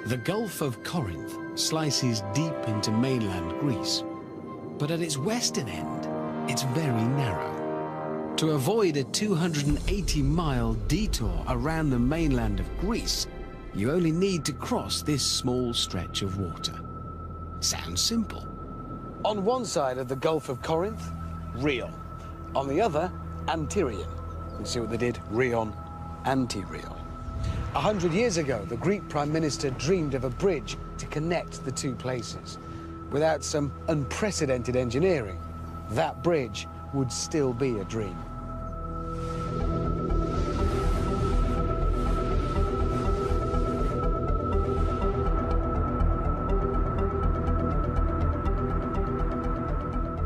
The Gulf of Corinth slices deep into mainland Greece, but at its western end, it's very narrow. To avoid a 280-mile detour around the mainland of Greece, you only need to cross this small stretch of water. Sounds simple. On one side of the Gulf of Corinth, Rion. On the other, Antirio. You see what they did? Rion, Antirio. 100 years ago, the Greek Prime Minister dreamed of a bridge to connect the two places. Without some unprecedented engineering, that bridge would still be a dream.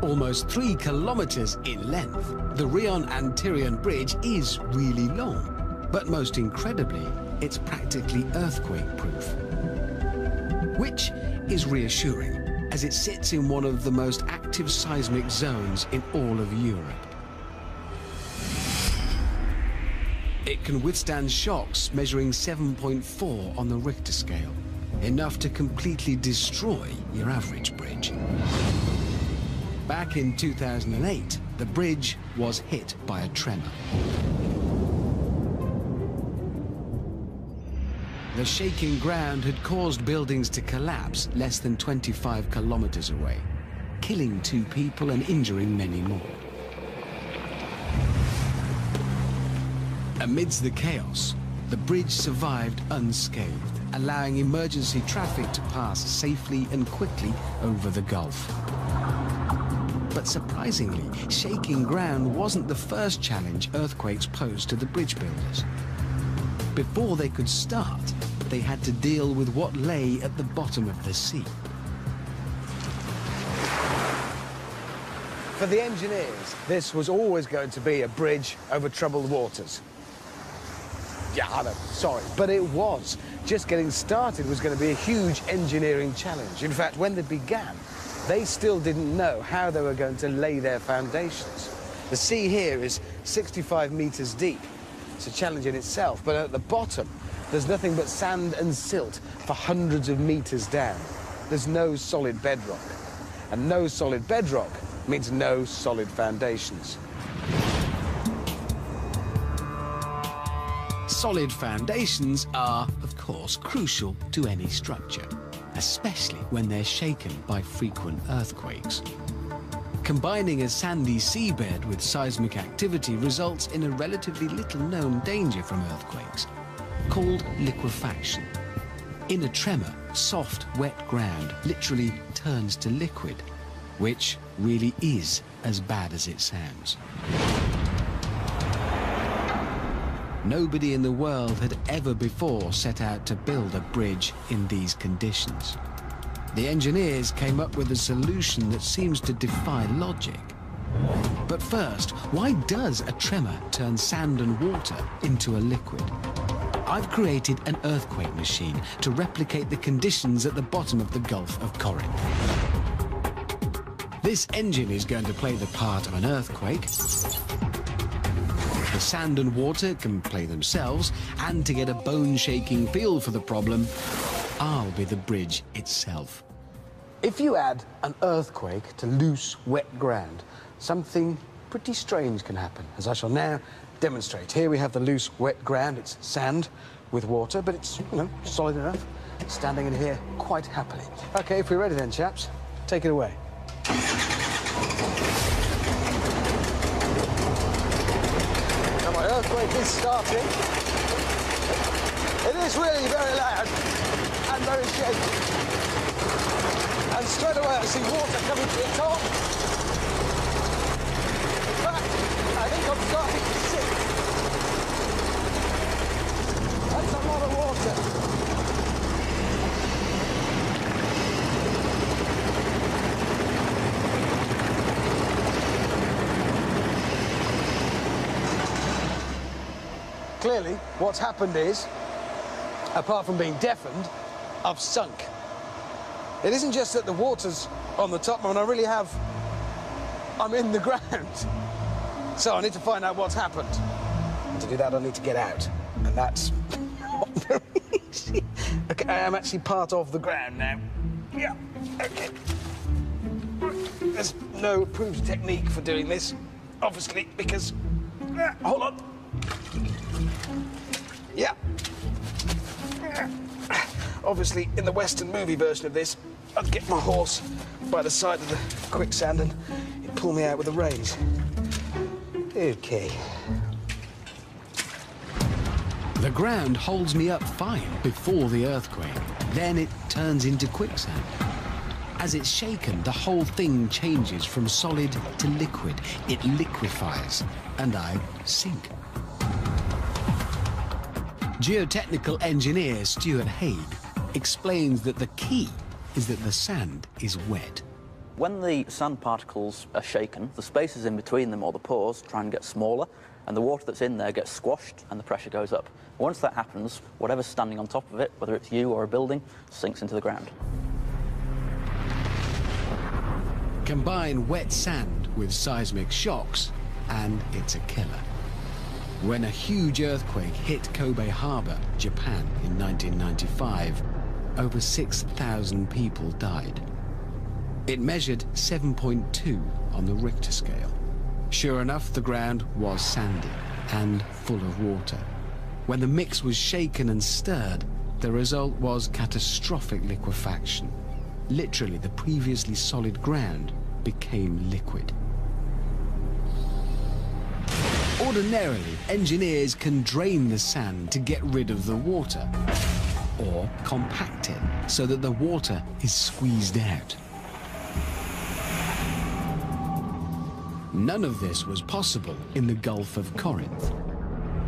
Almost 3 kilometers in length, the Rion-Antirion Bridge is really long, but most incredibly, it's practically earthquake-proof. Which is reassuring, as it sits in one of the most active seismic zones in all of Europe. It can withstand shocks measuring 7.4 on the Richter scale, enough to completely destroy your average bridge. Back in 2008, the bridge was hit by a tremor. The shaking ground had caused buildings to collapse less than 25 kilometers away, killing 2 people and injuring many more. Amidst the chaos, the bridge survived unscathed, allowing emergency traffic to pass safely and quickly over the Gulf. But surprisingly, shaking ground wasn't the first challenge earthquakes posed to the bridge builders. Before they could start, they had to deal with what lay at the bottom of the sea. For the engineers, this was always going to be a bridge over troubled waters. Yeah, I know, sorry, but it was. Just getting started was going to be a huge engineering challenge. In fact, when they began, they still didn't know how they were going to lay their foundations. The sea here is 65 meters deep. It's a challenge in itself, but at the bottom, there's nothing but sand and silt for hundreds of meters down. There's no solid bedrock. And no solid bedrock means no solid foundations. Solid foundations are, of course, crucial to any structure, especially when they're shaken by frequent earthquakes. Combining a sandy seabed with seismic activity results in a relatively little-known danger from earthquakes, called liquefaction. In a tremor, soft, wet ground literally turns to liquid, which really is as bad as it sounds. Nobody in the world had ever before set out to build a bridge in these conditions. The engineers came up with a solution that seems to defy logic. But first, why does a tremor turn sand and water into a liquid? I've created an earthquake machine to replicate the conditions at the bottom of the Gulf of Corinth. This engine is going to play the part of an earthquake. The sand and water can play themselves, and to get a bone-shaking feel for the problem, I'll be the bridge itself. If you add an earthquake to loose, wet ground, something pretty strange can happen, as I shall now demonstrate. Here we have the loose, wet ground. It's sand with water, but it's, solid enough. Standing in here quite happily. OK, if we're ready then, chaps, take it away. My earthquake is starting. It is really very loud and very shaky. And straight away I see water coming to the top. In fact, I think I'm starting to sink. That's a lot of water. Clearly, what's happened is, apart from being deafened, I've sunk. It isn't just that the water's on the top, man. I'm in the ground. So I need to find out what's happened. And to do that, I need to get out. And that's not very easy. Okay, I am actually part of the ground now. Yeah, okay. There's no approved technique for doing this, obviously, because... hold on. Yeah. Obviously, in the Western movie version of this, I'd get my horse by the side of the quicksand and he'd pull me out with a reins. Okay. The ground holds me up fine before the earthquake. Then it turns into quicksand. As it's shaken, the whole thing changes from solid to liquid. It liquefies, and I sink. Geotechnical engineer Stuart Haig explains that the key is that the sand is wet. When the sand particles are shaken, the spaces in between them, or the pores, try and get smaller, and the water that's in there gets squashed and the pressure goes up. Once that happens, whatever's standing on top of it, whether it's you or a building, sinks into the ground. Combine wet sand with seismic shocks, and it's a killer. When a huge earthquake hit Kobe Harbor, Japan, in 1995, over 6,000 people died. It measured 7.2 on the Richter scale. Sure enough, the ground was sandy and full of water. When the mix was shaken and stirred, the result was catastrophic liquefaction. Literally, the previously solid ground became liquid. Ordinarily, engineers can drain the sand to get rid of the water, or compact it so that the water is squeezed out. None of this was possible in the Gulf of Corinth.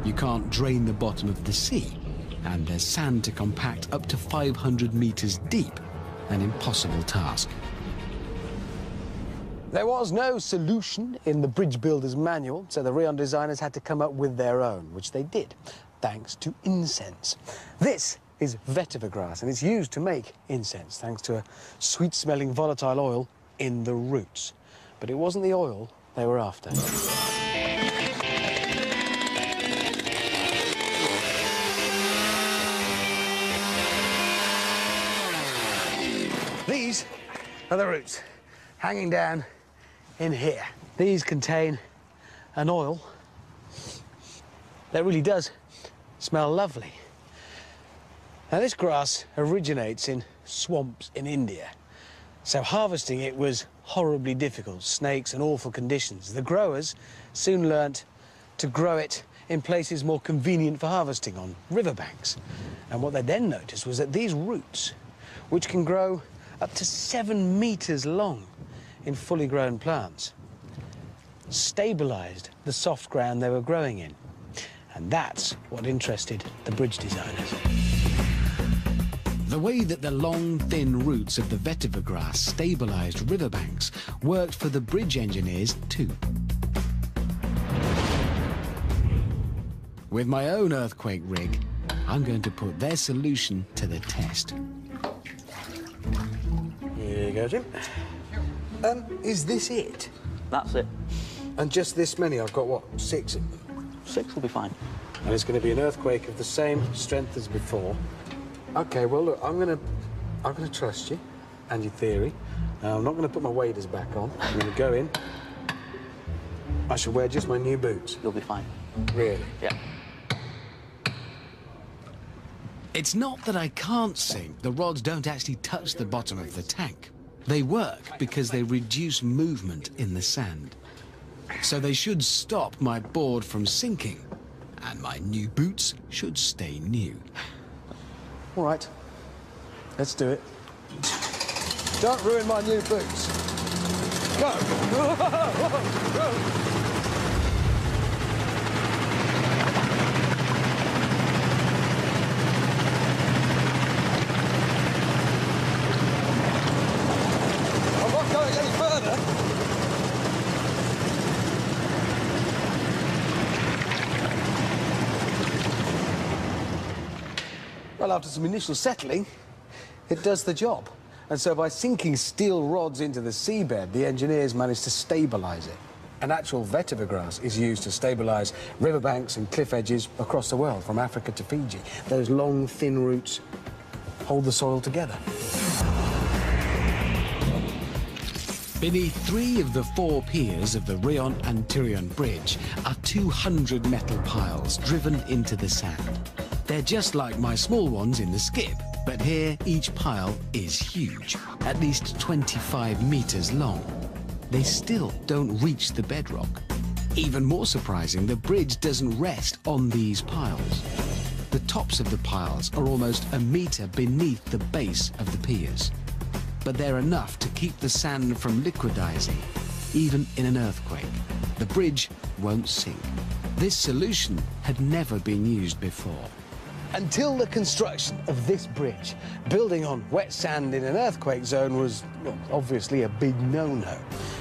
You can't drain the bottom of the sea, and there's sand to compact up to 500 meters deep, an impossible task. There was no solution in the bridge builder's manual, so the Rion designers had to come up with their own, which they did, thanks to incense. This is vetiver grass, and it's used to make incense, thanks to a sweet-smelling volatile oil in the roots. But it wasn't the oil they were after. These are the roots, hanging down in here. These contain an oil that really does smell lovely. Now, this grass originates in swamps in India, so harvesting it was horribly difficult, snakes and awful conditions. The growers soon learnt to grow it in places more convenient for harvesting, on riverbanks. And what they then noticed was that these roots, which can grow up to 7 meters long in fully grown plants, stabilised the soft ground they were growing in. And that's what interested the bridge designers. The way that the long, thin roots of the vetiver grass stabilised riverbanks worked for the bridge engineers too. With my own earthquake rig, I'm going to put their solution to the test. Here you go, Jim. Is this it? That's it. And just this many? I've got, what, 6 of them? 6 will be fine. And it's going to be an earthquake of the same strength as before. OK, well, look, I'm going to trust you and your theory. I'm not going to put my waders back on. I'm going to go in. I shall wear just my new boots. You'll be fine. Really? Yeah. It's not that I can't sink. The rods don't actually touch the bottom of the tank. They work because they reduce movement in the sand. So they should stop my board from sinking, and my new boots should stay new. All right, let's do it. Don't ruin my new boots. Go! I'm not going any further. Well, after some initial settling, it does the job. And so by sinking steel rods into the seabed, the engineers managed to stabilise it. And actual vetiver grass is used to stabilise riverbanks and cliff edges across the world, from Africa to Fiji. Those long, thin roots hold the soil together. Beneath 3 of the 4 piers of the Antirio Bridge are 200 metal piles driven into the sand. They're just like my small ones in the skip, but here each pile is huge, at least 25 meters long. They still don't reach the bedrock. Even more surprising, the bridge doesn't rest on these piles. The tops of the piles are almost a meter beneath the base of the piers. But they're enough to keep the sand from liquidizing, even in an earthquake. The bridge won't sink. This solution had never been used before. Until the construction of this bridge, building on wet sand in an earthquake zone was, well, obviously a big no-no.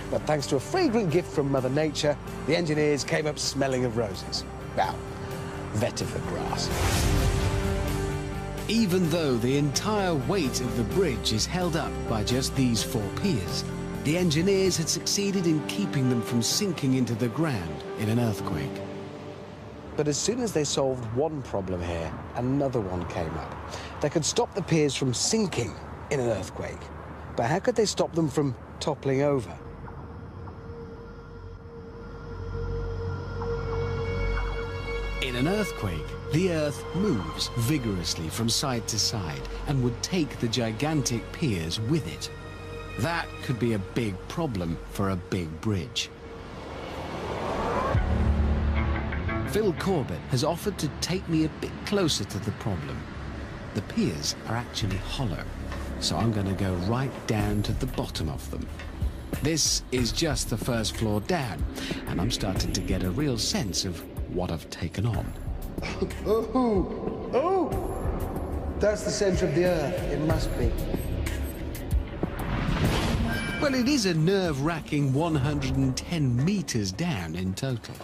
But thanks to a fragrant gift from Mother Nature, the engineers came up smelling of roses. Well, vetiver grass. Even though the entire weight of the bridge is held up by just these 4 piers, the engineers had succeeded in keeping them from sinking into the ground in an earthquake. But as soon as they solved one problem here, another one came up. They could stop the piers from sinking in an earthquake. But how could they stop them from toppling over? In an earthquake, the Earth moves vigorously from side to side and would take the gigantic piers with it. That could be a big problem for a big bridge. Phil Corbett has offered to take me a bit closer to the problem. The piers are actually hollow, so I'm going to go right down to the bottom of them. This is just the first floor down, and I'm starting to get a real sense of what I've taken on. Oh! That's the centre of the Earth. It must be. Well, it is a nerve-wracking 110 meters down in total.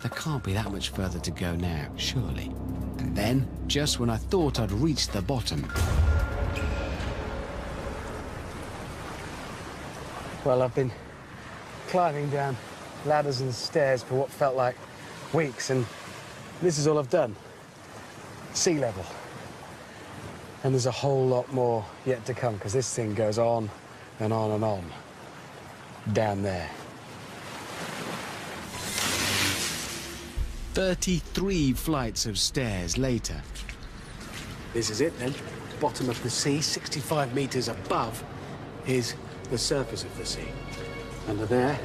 There can't be that much further to go now, surely. And then, just when I thought I'd reached the bottom... Well, I've been climbing down ladders and stairs for what felt like weeks, and this is all I've done. Sea level. And there's a whole lot more yet to come, because this thing goes on and on and on. Down there. 33 flights of stairs later. This is it then. Bottom of the sea, 65 meters above, is the surface of the sea. Under there,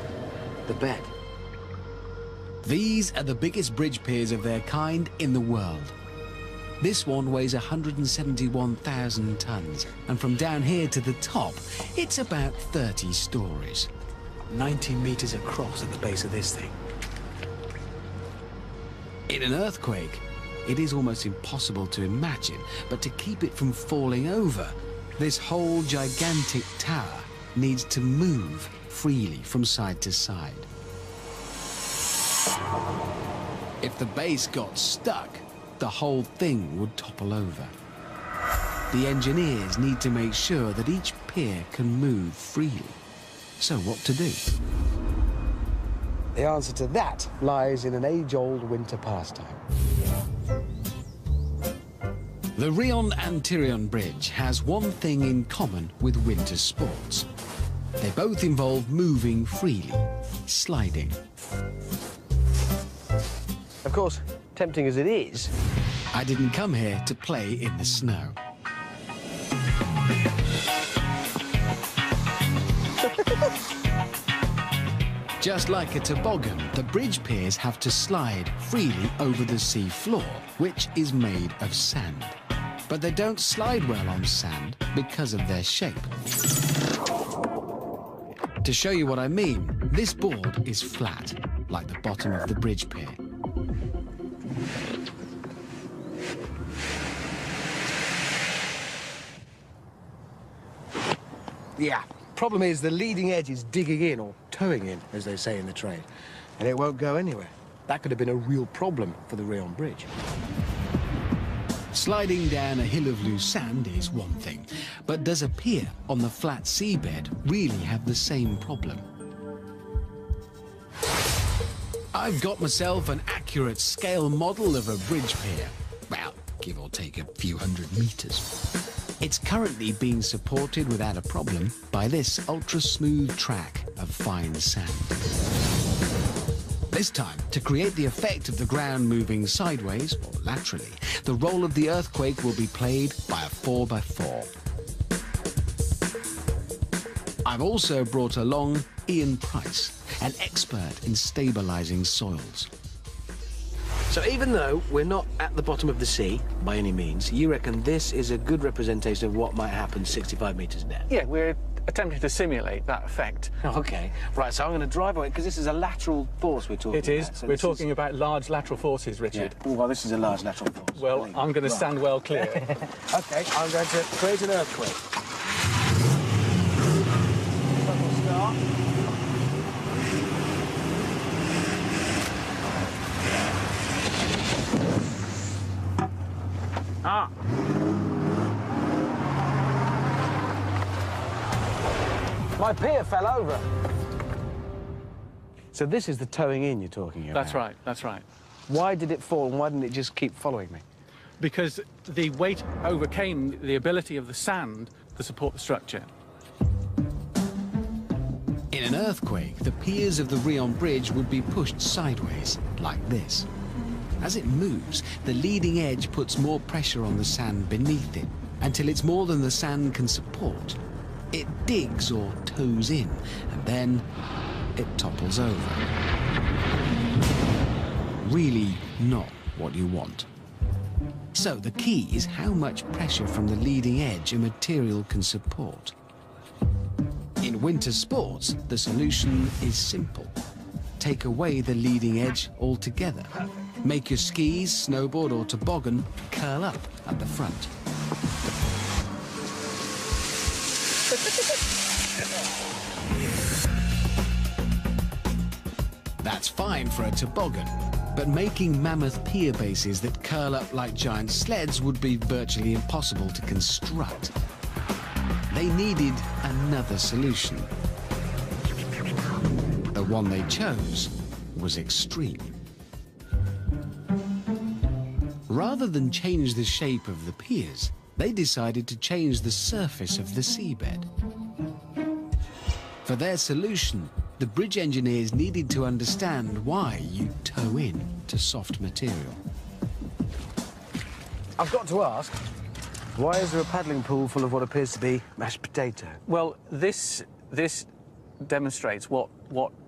the bed. These are the biggest bridge piers of their kind in the world. This one weighs 171,000 tons, and from down here to the top, it's about 30 stories. 90 meters across at the base of this thing. In an earthquake, it is almost impossible to imagine, but to keep it from falling over, this whole gigantic tower needs to move freely from side to side. If the base got stuck, the whole thing would topple over. The engineers need to make sure that each pier can move freely. So what to do? The answer to that lies in an age-old winter pastime. The Antirio Bridge has one thing in common with winter sports. They both involve moving freely, sliding. Of course, tempting as it is, I didn't come here to play in the snow. Just like a toboggan, the bridge piers have to slide freely over the sea floor, which is made of sand. But they don't slide well on sand because of their shape. To show you what I mean, this board is flat, like the bottom of the bridge pier. yeah. Problem is the leading edge is digging in, or towing in, as they say in the trade, and it won't go anywhere. That could have been a real problem for the Rion Bridge. Sliding down a hill of loose sand is one thing, but does a pier on the flat seabed really have the same problem? I've got myself an accurate scale model of a bridge pier. Well, give or take a few hundred meters. It's currently being supported without a problem by this ultra-smooth track of fine sand. This time, to create the effect of the ground moving sideways or laterally, the role of the earthquake will be played by a 4x4. I've also brought along Ian Price, an expert in stabilizing soils. So even though we're not at the bottom of the sea, by any means, you reckon this is a good representation of what might happen 65 metres down? Yeah, we're attempting to simulate that effect. OK. Right, so I'm going to drive away, because this is a lateral force we're talking about. It is. So we're talking about large lateral forces, Richard. Yeah. Well, this is a large lateral force. Well, I'm going to stand well clear. OK, I'm going to create an earthquake. Start. Ah. My pier fell over. So this is the towing in you're talking about? That's right, that's right. Why did it fall and why didn't it just keep following me? Because the weight overcame the ability of the sand to support the structure. In an earthquake, the piers of the Rion Bridge would be pushed sideways, like this. As it moves, the leading edge puts more pressure on the sand beneath it, until it's more than the sand can support. It digs or tows in, and then it topples over. Really not what you want. So the key is how much pressure from the leading edge a material can support. In winter sports, the solution is simple. Take away the leading edge altogether. Make your skis, snowboard or toboggan curl up at the front. That's fine for a toboggan, but making mammoth pier bases that curl up like giant sleds would be virtually impossible to construct. They needed another solution. The one they chose was extreme. Rather than change the shape of the piers, they decided to change the surface of the seabed. For their solution, the bridge engineers needed to understand why you tow in to soft material. I've got to ask, why is there a paddling pool full of what appears to be mashed potato? Well, this demonstrates what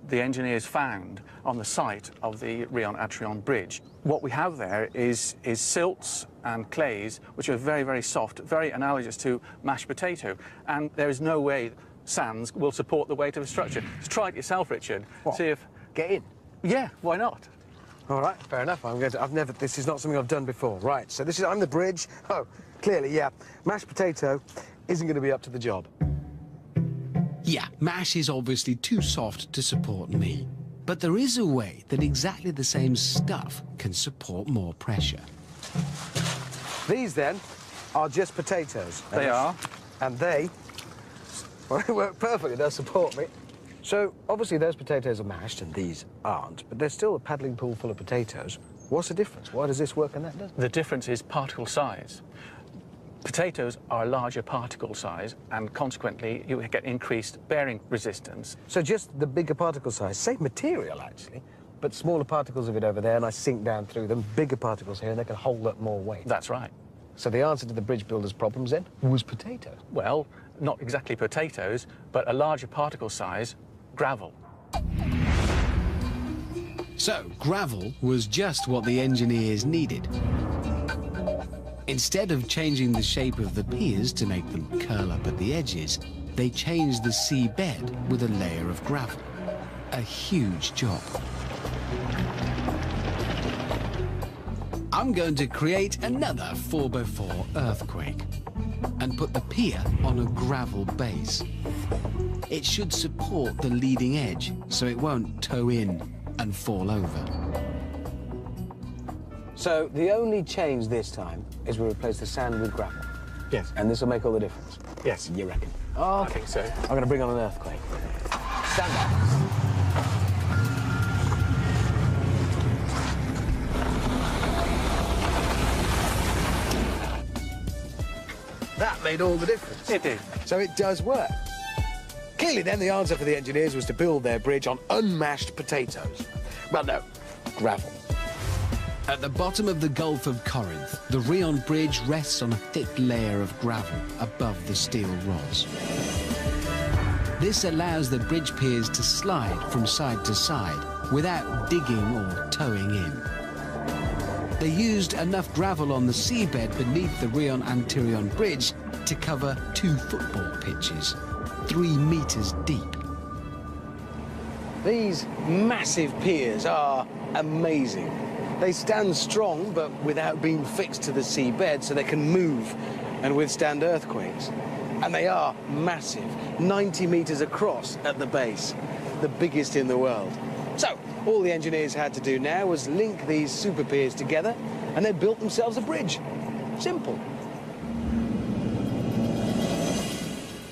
the engineers found on the site of the Rion-Atrion Bridge. What we have there is silts and clays, which are very, very soft, very analogous to mashed potato. And there is no way sands will support the weight of a structure. So try it yourself, Richard. What? See if... Get in. Yeah, why not? All right, fair enough. This is not something I've done before. Right, so I'm the bridge. Oh, clearly, yeah. Mashed potato isn't going to be up to the job. Yeah, mash is obviously too soft to support me. But there is a way that exactly the same stuff can support more pressure. These, then, are just potatoes. They are. And they work perfectly. They'll support me. So, obviously, those potatoes are mashed and these aren't, but there's still a paddling pool full of potatoes. What's the difference? Why does this work and that doesn't? The difference is particle size. Potatoes are larger particle size, and consequently, you get increased bearing resistance. So just the bigger particle size, same material, actually, but smaller particles of it over there, and I sink down through them, bigger particles here, and they can hold up more weight. That's right. So the answer to the bridge builders' problems, then, was potato. Well, not exactly potatoes, but a larger particle size, gravel. So, gravel was just what the engineers needed. Instead of changing the shape of the piers to make them curl up at the edges, they changed the sea bed with a layer of gravel. A huge job. I'm going to create another 4x4 earthquake and put the pier on a gravel base. It should support the leading edge so it won't tow in and fall over. So the only change this time is we replace the sand with gravel. Yes. And this will make all the difference. Yes. You reckon? Oh, I think so. I'm going to bring on an earthquake. Stand by. That made all the difference. It did. So it does work. Clearly then the answer for the engineers was to build their bridge on unmashed potatoes. Well, no, gravel. At the bottom of the Gulf of Corinth, the Rion Bridge rests on a thick layer of gravel above the steel rods. This allows the bridge piers to slide from side to side without digging or towing in. They used enough gravel on the seabed beneath the Rion Antirion Bridge to cover 2 football pitches, 3 meters deep. These massive piers are amazing. They stand strong, but without being fixed to the seabed, so they can move and withstand earthquakes. And they are massive, 90 meters across at the base, the biggest in the world. So, all the engineers had to do now was link these super piers together, and they built themselves a bridge. Simple.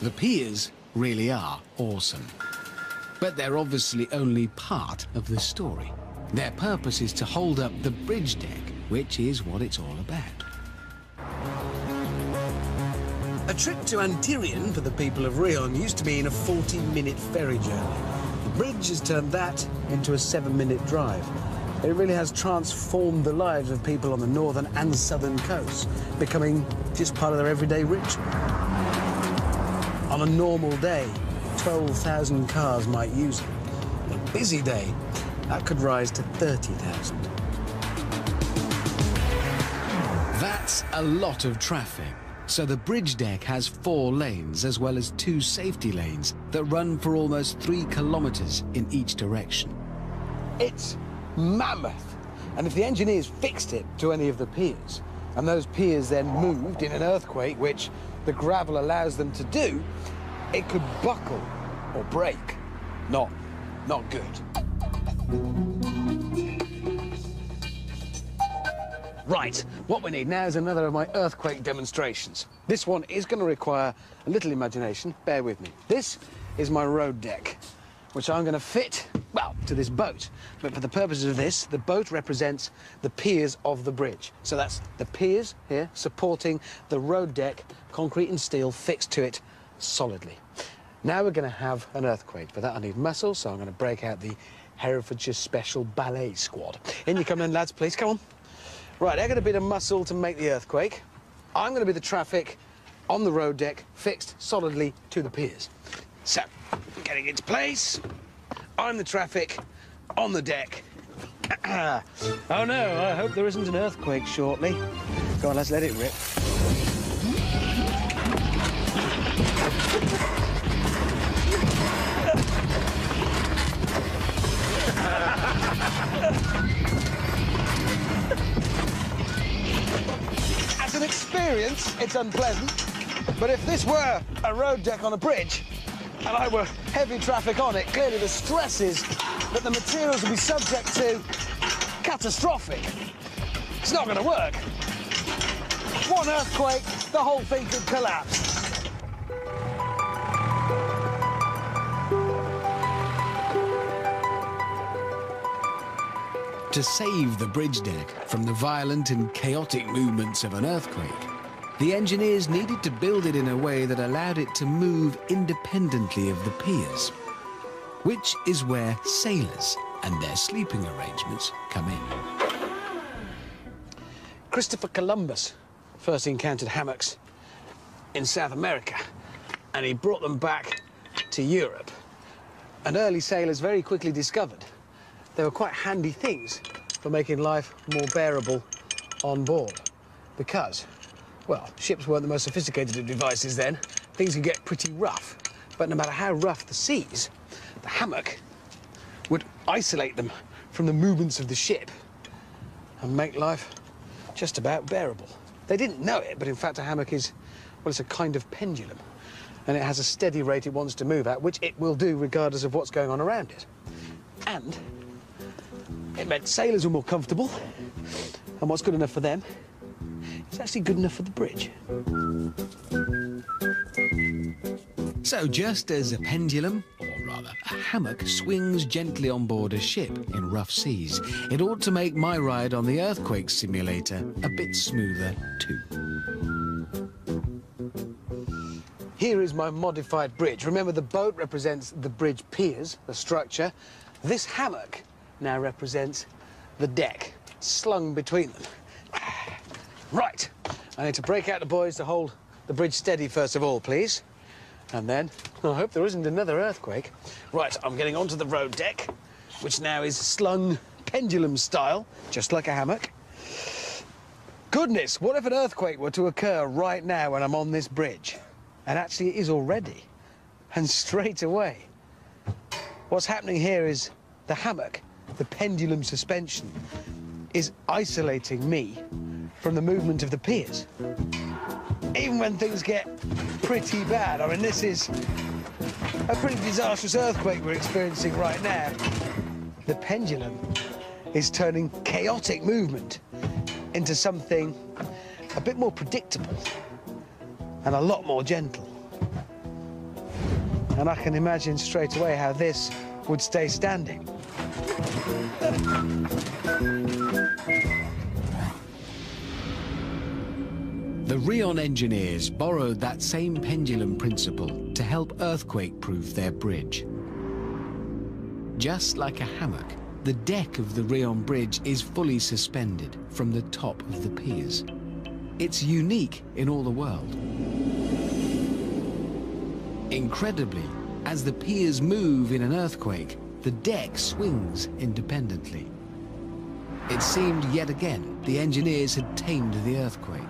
The piers really are awesome. But they're obviously only part of the story. Their purpose is to hold up the bridge deck, which is what it's all about. A trip to Antirion for the people of Rion used to mean a 40-minute ferry journey. The bridge has turned that into a 7-minute drive. It really has transformed the lives of people on the northern and southern coasts, becoming just part of their everyday ritual. On a normal day, 12,000 cars might use it. On a busy day, that could rise to 30,000. That's a lot of traffic. So the bridge deck has 4 lanes as well as 2 safety lanes that run for almost 3 kilometers in each direction. It's mammoth. And if the engineers fixed it to any of the piers, and those piers then moved in an earthquake, which the gravel allows them to do, it could buckle or break. Not good. Right, what we need now is another of my earthquake demonstrations. This one is going to require a little imagination, bear with me. This is my road deck, which I'm going to fit, well, to this boat. But for the purposes of this, the boat represents the piers of the bridge. So that's the piers here supporting the road deck, concrete and steel fixed to it solidly. Now we're going to have an earthquake. For that I need muscle, so I'm going to break out the Herefordshire Special Ballet Squad. In you come then, lads, please, come on. Right, I got a bit of muscle to make the earthquake. I'm going to be the traffic on the road deck, fixed solidly to the piers. So, getting into place. I'm the traffic on the deck. Oh no, I hope there isn't an earthquake shortly. Go on, let's let it rip. As an experience, it's unpleasant, but if this were a road deck on a bridge, and I were heavy traffic on it, clearly the stresses that the materials will be subject to, catastrophic. It's not going to work. One earthquake, the whole thing could collapse. To save the bridge deck from the violent and chaotic movements of an earthquake, the engineers needed to build it in a way that allowed it to move independently of the piers, which is where sailors and their sleeping arrangements come in. Christopher Columbus first encountered hammocks in South America, and he brought them back to Europe. And early sailors very quickly discovered they were quite handy things for making life more bearable on board. Because, well, ships weren't the most sophisticated of devices then. Things could get pretty rough. But no matter how rough the seas, the hammock would isolate them from the movements of the ship and make life just about bearable. They didn't know it, but in fact a hammock is, well, it's a kind of pendulum. And it has a steady rate it wants to move at, which it will do regardless of what's going on around it. And it meant sailors were more comfortable, and what's good enough for them is actually good enough for the bridge. So just as a pendulum, or rather a hammock, swings gently on board a ship in rough seas, it ought to make my ride on the earthquake simulator a bit smoother too. Here is my modified bridge. Remember, the boat represents the bridge piers, the structure. This hammock now represents the deck, slung between them. Right, I need to break out the boys to hold the bridge steady first of all, please. And then, I hope there isn't another earthquake. Right, I'm getting onto the road deck, which now is slung pendulum style, just like a hammock. Goodness, what if an earthquake were to occur right now when I'm on this bridge? And actually it is already, and straight away. What's happening here is the hammock, the pendulum suspension, is isolating me from the movement of the piers. Even when things get pretty bad, I mean, this is a pretty disastrous earthquake we're experiencing right now. The pendulum is turning chaotic movement into something a bit more predictable and a lot more gentle. And I can imagine straight away how this would stay standing. The Rion engineers borrowed that same pendulum principle to help earthquake-proof their bridge. Just like a hammock, the deck of the Rion Bridge is fully suspended from the top of the piers. It's unique in all the world. Incredibly, as the piers move in an earthquake, the deck swings independently. It seemed yet again the engineers had tamed the earthquake,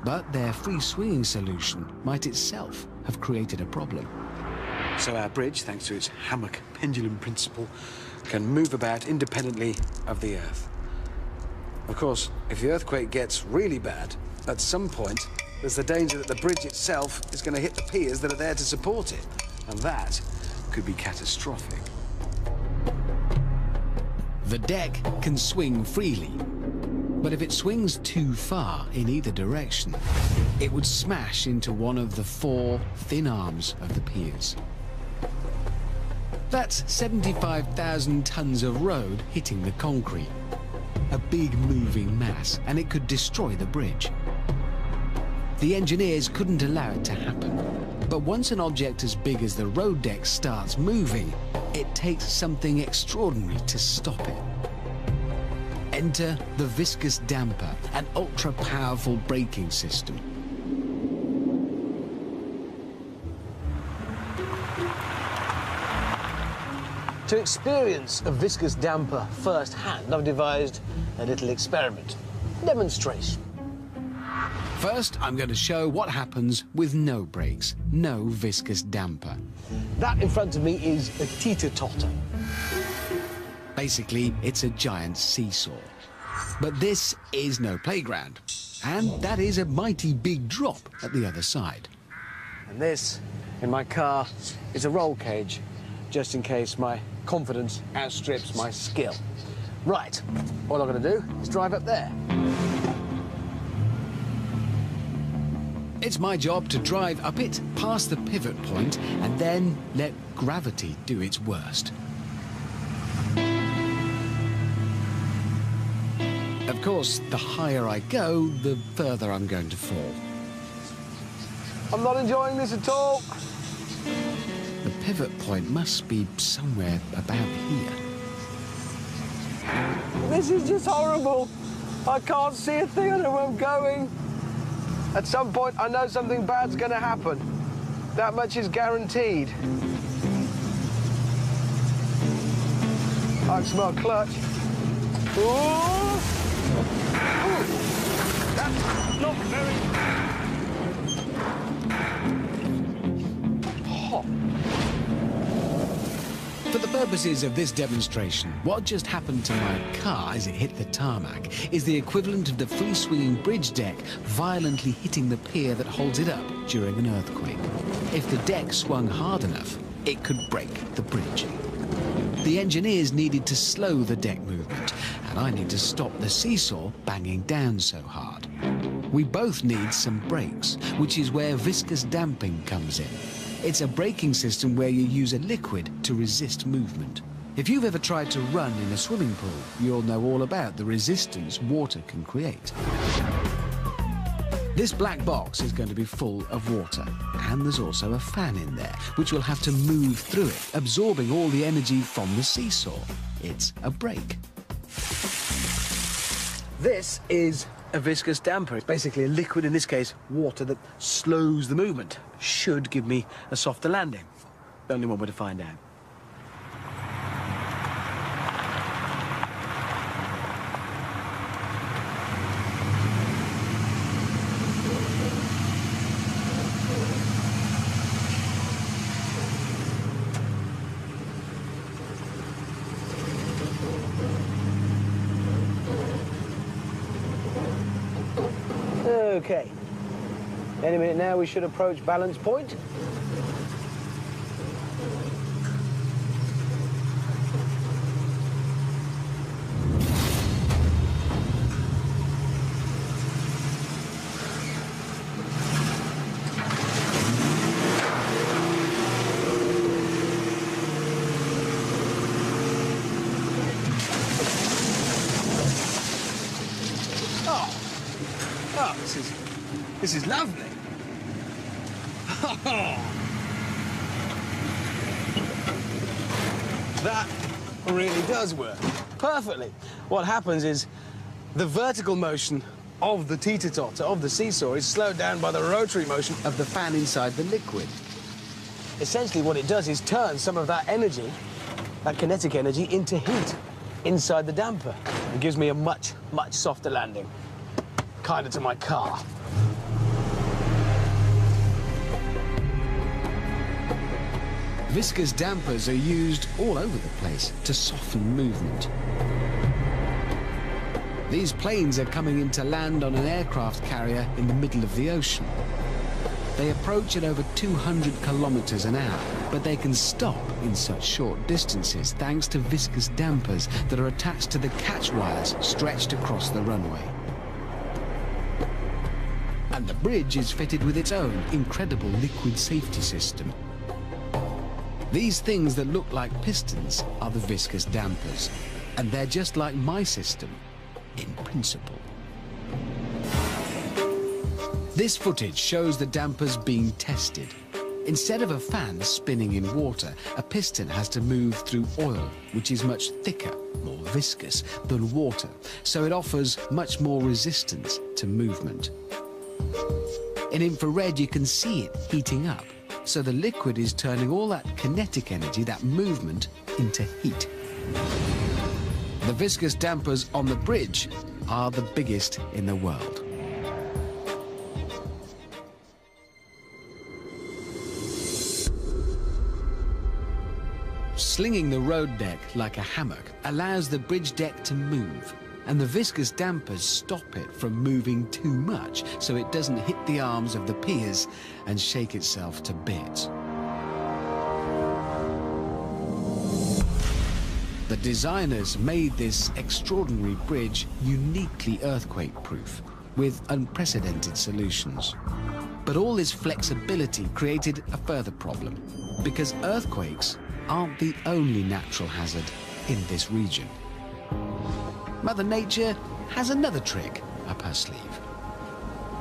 but their free-swinging solution might itself have created a problem. So our bridge, thanks to its hammock pendulum principle, can move about independently of the Earth. Of course, if the earthquake gets really bad, at some point, there's the danger that the bridge itself is going to hit the piers that are there to support it. And that could be catastrophic. The deck can swing freely, but if it swings too far in either direction, it would smash into one of the 4 thin arms of the piers. That's 75,000 tons of road hitting the concrete. A big moving mass, and it could destroy the bridge. The engineers couldn't allow it to happen. But once an object as big as the road deck starts moving, it takes something extraordinary to stop it. Enter the viscous damper, an ultra-powerful braking system. To experience a viscous damper firsthand, I've devised a little experiment. Demonstration. First, I'm going to show what happens with no brakes, no viscous damper. That in front of me is a teeter-totter. Basically, it's a giant seesaw. But this is no playground. And that is a mighty big drop at the other side. And this, in my car, is a roll cage, just in case my confidence outstrips my skill. Right, all I'm going to do is drive up there. It's my job to drive up it, past the pivot point, and then let gravity do its worst. Of course, the higher I go, the further I'm going to fall. I'm not enjoying this at all. The pivot point must be somewhere about here. This is just horrible. I can't see a thing. I don't know where I'm going. At some point, I know something bad's going to happen. That much is guaranteed. I can smell clutch. Ooh. Ooh. That's not very hot. For the purposes of this demonstration, what just happened to my car as it hit the tarmac is the equivalent of the free-swinging bridge deck violently hitting the pier that holds it up during an earthquake. If the deck swung hard enough, it could break the bridge. The engineers needed to slow the deck movement, and I need to stop the seesaw banging down so hard. We both need some brakes, which is where viscous damping comes in. It's a braking system where you use a liquid to resist movement. If you've ever tried to run in a swimming pool, you'll know all about the resistance water can create. This black box is going to be full of water, and there's also a fan in there, which will have to move through it, absorbing all the energy from the seesaw. It's a brake. This is a viscous damper. It's basically a liquid, in this case, water, that slows the movement. Should give me a softer landing. Only one way to find out. Okay. Any minute now we should approach balance point. Oh, this is lovely. That really does work perfectly. What happens is the vertical motion of the teeter-totter, of the seesaw, is slowed down by the rotary motion Of the fan inside the liquid. Essentially what it does is turn some of that energy, that kinetic energy, into heat inside the damper. It gives me a much, much softer landing, kind of to my car. Viscous dampers are used all over the place to soften movement. These planes are coming in to land on an aircraft carrier in the middle of the ocean. They approach at over 200 kilometers an hour, but they can stop in such short distances thanks to viscous dampers that are attached to the catch wires stretched across the runway. And the bridge is fitted with its own incredible liquid safety system. These things that look like pistons are the viscous dampers, and they're just like my system, in principle. This footage shows the dampers being tested. Instead of a fan spinning in water, a piston has to move through oil, which is much thicker, more viscous than water, so it offers much more resistance to movement. In infrared, you can see it heating up. So the liquid is turning all that kinetic energy, that movement, into heat. The viscous dampers on the bridge are the biggest in the world. Slinging the road deck like a hammock allows the bridge deck to move, and the viscous dampers stop it from moving too much so it doesn't hit the arms of the piers and shake itself to bits. The designers made this extraordinary bridge uniquely earthquake-proof, with unprecedented solutions. But all this flexibility created a further problem, because earthquakes aren't the only natural hazard in this region. Mother Nature has another trick up her sleeve.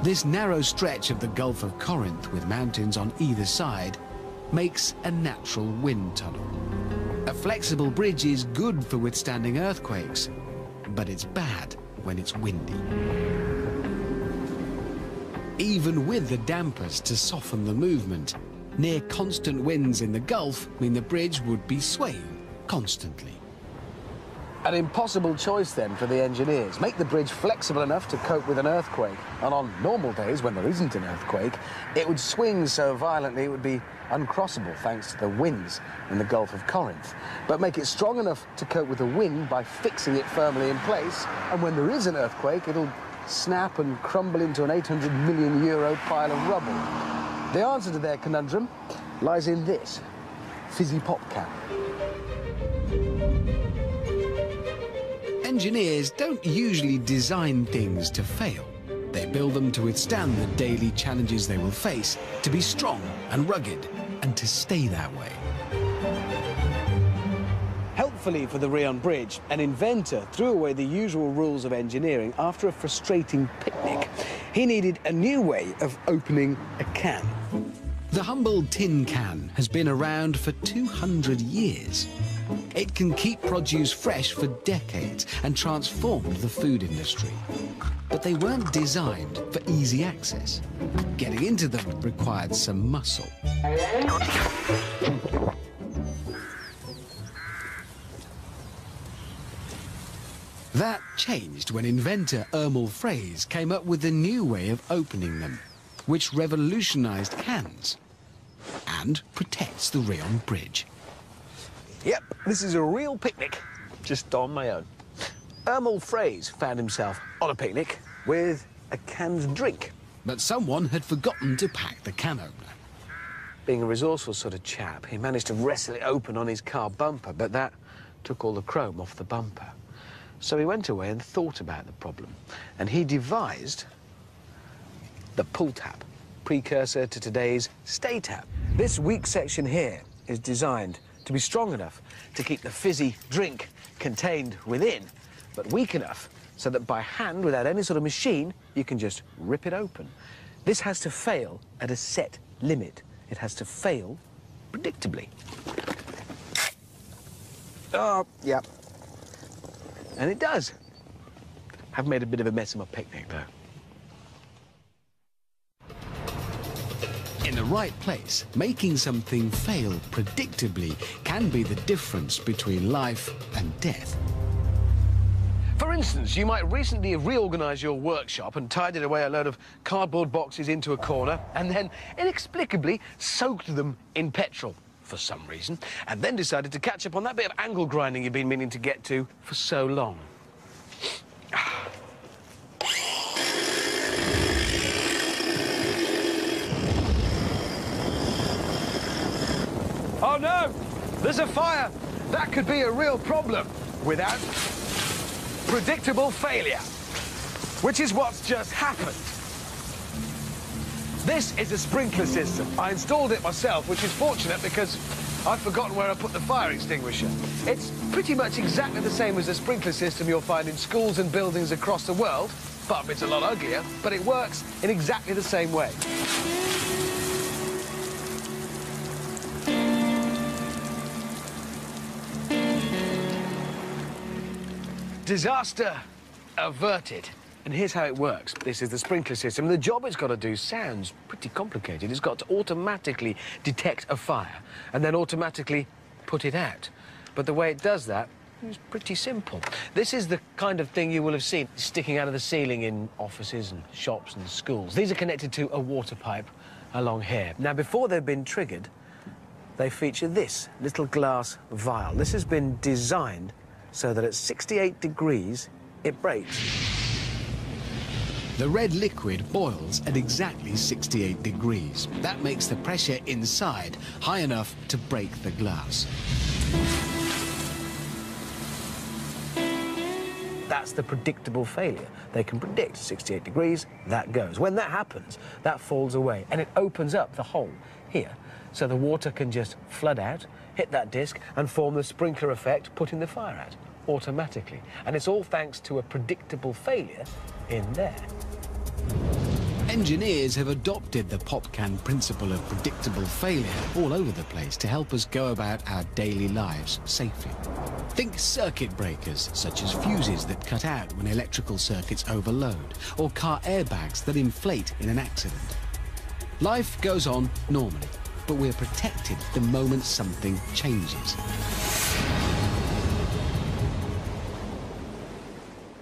This narrow stretch of the Gulf of Corinth, with mountains on either side, makes a natural wind tunnel. A flexible bridge is good for withstanding earthquakes, but it's bad when it's windy. Even with the dampers to soften the movement, near constant winds in the Gulf mean the bridge would be swaying constantly. An impossible choice, then, for the engineers. Make the bridge flexible enough to cope with an earthquake. And on normal days, when there isn't an earthquake, it would swing so violently it would be uncrossable thanks to the winds in the Gulf of Corinth. But make it strong enough to cope with the wind by fixing it firmly in place. And when there is an earthquake, it'll snap and crumble into an 800 million euro pile of rubble. The answer to their conundrum lies in this fizzy pop cap. Engineers don't usually design things to fail. They build them to withstand the daily challenges they will face, to be strong and rugged, and to stay that way. Help Luckily for the Rion Bridge, an inventor threw away the usual rules of engineering after a frustrating picnic. He needed a new way of opening a can. The humble tin can has been around for 200 years. It can keep produce fresh for decades and transformed the food industry. But they weren't designed for easy access. Getting into them required some muscle. That changed when inventor Ermal Fraze came up with a new way of opening them, which revolutionized cans and protects the Rion Bridge. Yep, this is a real picnic, just on my own. Ermal Fraze found himself on a picnic with a canned drink. But someone had forgotten to pack the can opener. Being a resourceful sort of chap, he managed to wrestle it open on his car bumper, but that took all the chrome off the bumper. So he went away and thought about the problem, and he devised the pull tab, precursor to today's stay tab. This weak section here is designed to be strong enough to keep the fizzy drink contained within, but weak enough so that by hand, without any sort of machine, you can just rip it open. This has to fail at a set limit. It has to fail predictably. Oh, yeah. And it does. I've made a bit of a mess of my picnic, though. In the right place, making something fail predictably can be the difference between life and death. For instance, you might recently have reorganised your workshop and tidied away a load of cardboard boxes into a corner and then inexplicably soaked them in petrol for some reason, and then decided to catch up on that bit of angle grinding you've been meaning to get to for so long. Oh no! There's a fire! That could be a real problem without predictable failure, which is what's just happened. This is a sprinkler system. I installed it myself, which is fortunate because I've forgotten where I put the fire extinguisher. It's pretty much exactly the same as a sprinkler system you'll find in schools and buildings across the world, but it's a lot uglier, but it works in exactly the same way. Disaster averted. And here's how it works. This is the sprinkler system. The job it's got to do sounds pretty complicated. It's got to automatically detect a fire and then automatically put it out. But the way it does that is pretty simple. This is the kind of thing you will have seen sticking out of the ceiling in offices and shops and schools. These are connected to a water pipe along here. Now, before they've been triggered, they feature this little glass vial. This has been designed so that at 68 degrees, it breaks. The red liquid boils at exactly 68 degrees. That makes the pressure inside high enough to break the glass. That's the predictable failure. They can predict 68 degrees, that goes. When that happens, that falls away, and it opens up the hole here, so the water can just flood out, hit that disc, and form the sprinkler effect, putting the fire out automatically. And it's all thanks to a predictable failure in there. Engineers have adopted the pop can principle of predictable failure all over the place to help us go about our daily lives safely. Think circuit breakers, such as fuses that cut out when electrical circuits overload, or car airbags that inflate in an accident. Life goes on normally, but we're protected the moment something changes.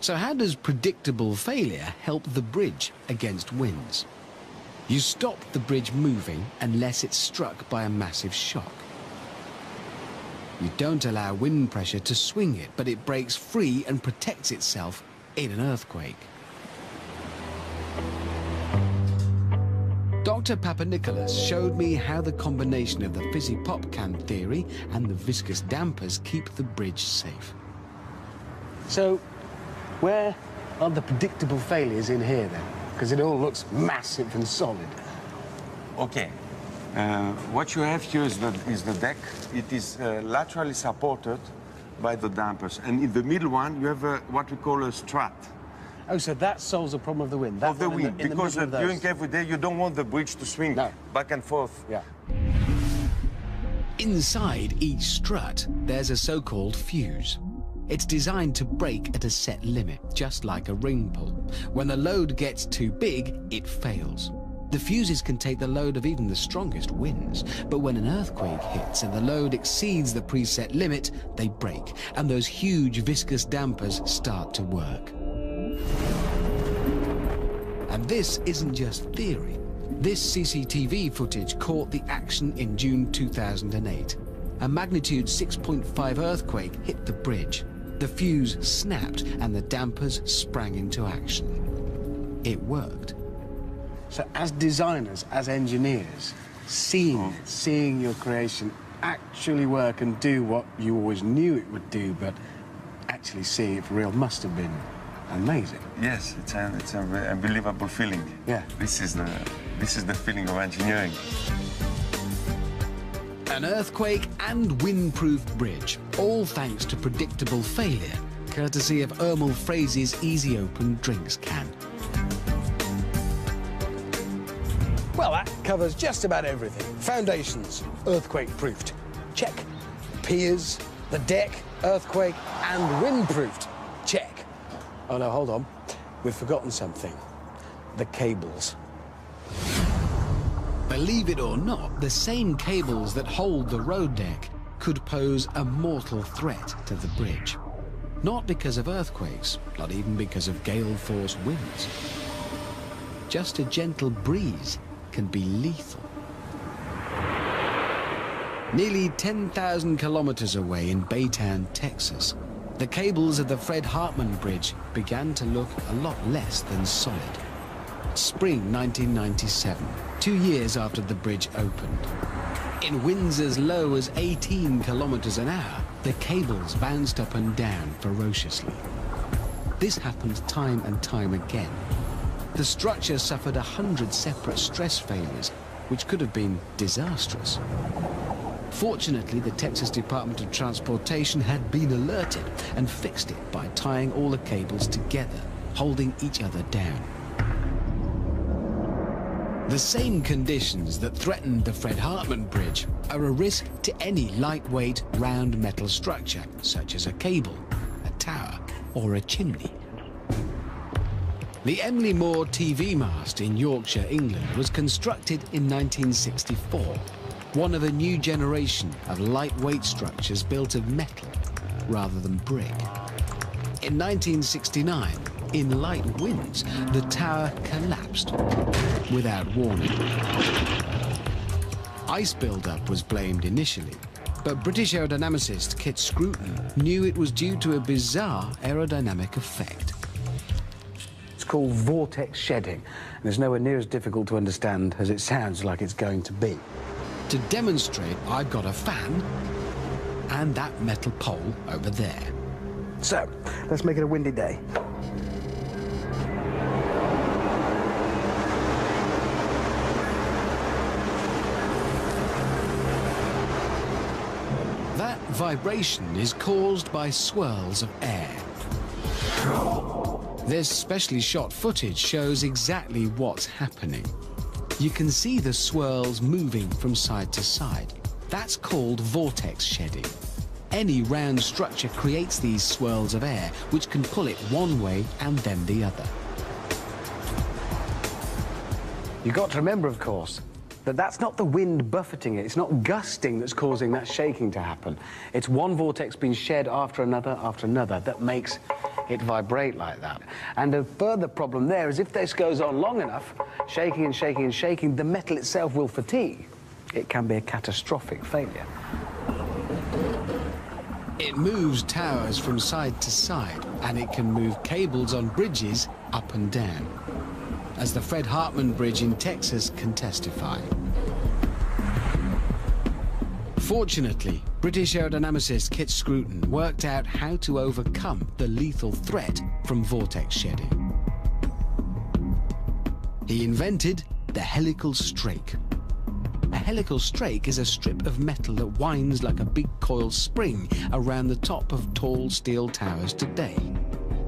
So how does predictable failure help the bridge against winds? You stop the bridge moving unless it's struck by a massive shock. You don't allow wind pressure to swing it, but it breaks free and protects itself in an earthquake. Dr. Papanikolaos showed me how the combination of the fizzy pop can theory and the viscous dampers keep the bridge safe. So, where are the predictable failures in here, then? Because it all looks massive and solid. Okay. What you have here is the deck. It is laterally supported by the dampers. And in the middle one, you have what we call a strut. Oh, so that solves the problem of the wind. That Of the one in wind, in the because middle of those. during every day, you don't want the bridge to swing back and forth. Yeah. Inside each strut, there's a so-called fuse. It's designed to break at a set limit, just like a ring pull. When the load gets too big, it fails. The fuses can take the load of even the strongest winds, but when an earthquake hits and the load exceeds the preset limit, they break, and those huge viscous dampers start to work. And this isn't just theory. This CCTV footage caught the action in June 2008. A magnitude 6.5 earthquake hit the bridge. The fuse snapped and the dampers sprang into action. It worked. So as designers, as engineers, seeing your creation actually work and do what you always knew it would do, but actually seeing it for real must have been amazing. Yes, it's an unbelievable feeling. Yeah. This is the feeling of engineering. An earthquake and windproof bridge, all thanks to predictable failure, courtesy of Ermal Fraser's Easy Open drinks can. Well, that covers just about everything. Foundations, earthquake-proofed. Check. Piers, the deck, earthquake and windproofed. Check. Oh, no, hold on. We've forgotten something. The cables. Believe it or not, the same cables that hold the road deck could pose a mortal threat to the bridge. Not because of earthquakes, not even because of gale-force winds. Just a gentle breeze can be lethal. Nearly 10,000 kilometers away in Baytown, Texas, the cables of the Fred Hartman Bridge began to look a lot less than solid. Spring 1997, 2 years after the bridge opened. In winds as low as 18 kilometers an hour, the cables bounced up and down ferociously. This happened time and time again. The structure suffered 100 separate stress failures, which could have been disastrous. Fortunately, the Texas Department of Transportation had been alerted and fixed it by tying all the cables together, holding each other down. The same conditions that threatened the Fred Hartman Bridge are a risk to any lightweight, round metal structure, such as a cable, a tower, or a chimney. The Emily Moore TV mast in Yorkshire, England, was constructed in 1964, one of a new generation of lightweight structures built of metal rather than brick. In 1969, in light winds, the tower collapsed without warning. Ice buildup was blamed initially, but British aerodynamicist Kit Scruton knew it was due to a bizarre aerodynamic effect. It's called vortex shedding, and it's nowhere near as difficult to understand as it sounds like it's going to be. To demonstrate, I've got a fan and that metal pole over there. So, let's make it a windy day. That vibration is caused by swirls of air. This specially shot footage shows exactly what's happening. You can see the swirls moving from side to side. That's called vortex shedding. Any round structure creates these swirls of air, which can pull it one way and then the other. You've got to remember, of course, that that's not the wind buffeting it. It's not gusting that's causing that shaking to happen. It's one vortex being shed after another that makes it vibrate like that. And a further problem there is if this goes on long enough, shaking and shaking and shaking, the metal itself will fatigue. It can be a catastrophic failure. It moves towers from side to side, and it can move cables on bridges up and down, as the Fred Hartman Bridge in Texas can testify. Fortunately, British aerodynamicist Kit Scruton worked out how to overcome the lethal threat from vortex shedding. He invented the helical strake. A helical strake is a strip of metal that winds like a big coiled spring around the top of tall steel towers today.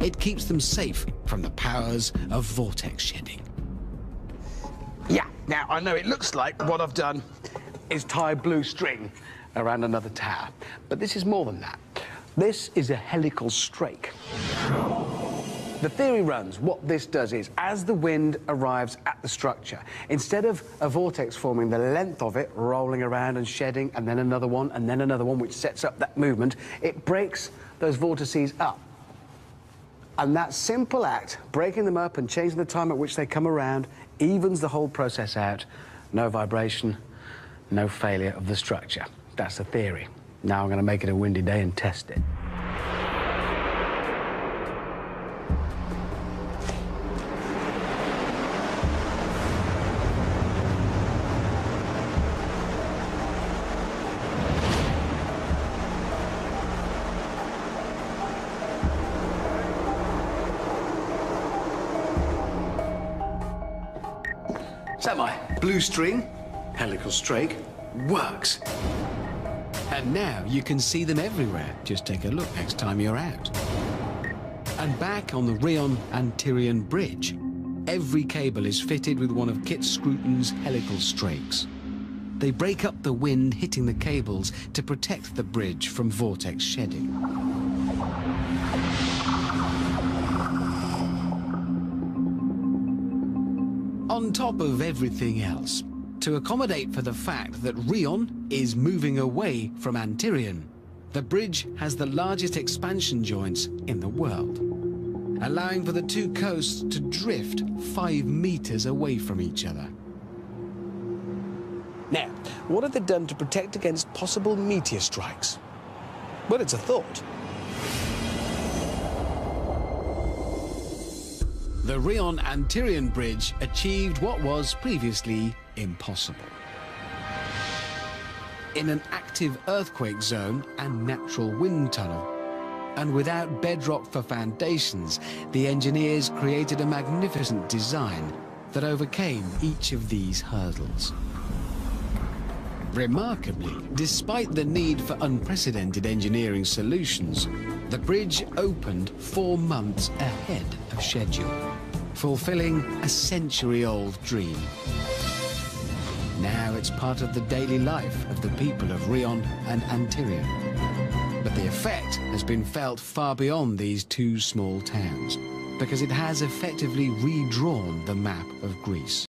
It keeps them safe from the powers of vortex shedding. Yeah, now I know it looks like what I've done is tie blue string around another tower, but this is more than that. This is a helical strake. The theory runs, what this does is, as the wind arrives at the structure, instead of a vortex forming the length of it, rolling around and shedding, and then another one, which sets up that movement, it breaks those vortices up. And that simple act, breaking them up and changing the time at which they come around, evens the whole process out. No vibration, no failure of the structure. That's the theory. Now I'm going to make it a windy day and test it. So my blue string, helical strake, works. And now you can see them everywhere. Just take a look next time you're out. And back on the Antirio bridge, every cable is fitted with one of Kit Scruton's helical strakes. They break up the wind hitting the cables to protect the bridge from vortex shedding. On top of everything else, to accommodate for the fact that Rion is moving away from Antirio, the bridge has the largest expansion joints in the world, allowing for the two coasts to drift 5 meters away from each other. Now, what have they done to protect against possible meteor strikes? Well, it's a thought. The Antirio bridge achieved what was previously impossible. In an active earthquake zone and natural wind tunnel, and without bedrock for foundations, the engineers created a magnificent design that overcame each of these hurdles. Remarkably, despite the need for unprecedented engineering solutions, the bridge opened 4 months ahead of schedule, fulfilling a century-old dream. Now it's part of the daily life of the people of Rion and Antirio. But the effect has been felt far beyond these 2 small towns, because it has effectively redrawn the map of Greece.